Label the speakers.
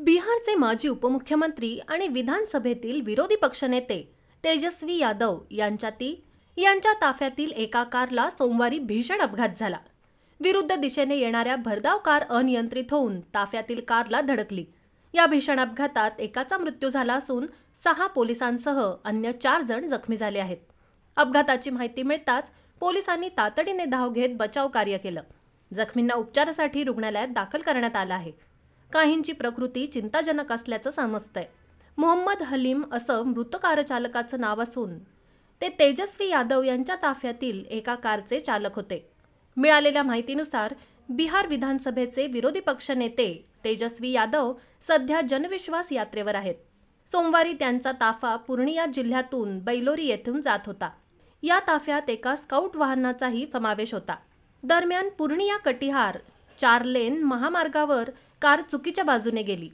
Speaker 1: बिहारचे माजी उपमुख्यमंत्री आणि विधानसभेतील विरोधी पक्षनेते तेजस्वी यादव यांच्या ताफ्यातील एका कारला सोमवारी भीषण अपघात झाला। विरुद्ध दिशेने येणाऱ्या भरधाव कार अनियंत्रित होऊन ताफ्यातील कारला धडकली। या भीषण अपघातात एकाचा मृत्यू झाला असून 6 पोलिसांसह अन्य 4 जण जखमी झाले आहेत। अपघाताची माहिती मिळताच पोलिसांनी तातडीने धाव घेत बचाव कार्य केलं। जखमींना उपचारासाठी रुग्णालयात दाखल करण्यात आलं आहे। काहींची प्रकृती चिंताजनक असल्याचं समजतंय। मोहम्मद हलीम असं मृत कारचालकाचं नाव असून ते तेजस्वी यादव यांच्या ताफ्यातील एका कारचे चालक होते। मिळालेल्या माहितीनुसार बिहार विधानसभेचे विरोधी पक्षनेते तेजस्वी यादव सध्या जनविश्वास यात्रेवर आहेत। सोमवारी त्यांचा ताफा पूर्णिया जिल्ह्यातून बैलोरी येथून जात होता। या ताफ्यात एका स्काउट वाहनाचाही समावेश होता। दरम्यान पूर्णिया कटिहार 4 लेन महामार्गावर कार चुकीच्या बाजूने गेली।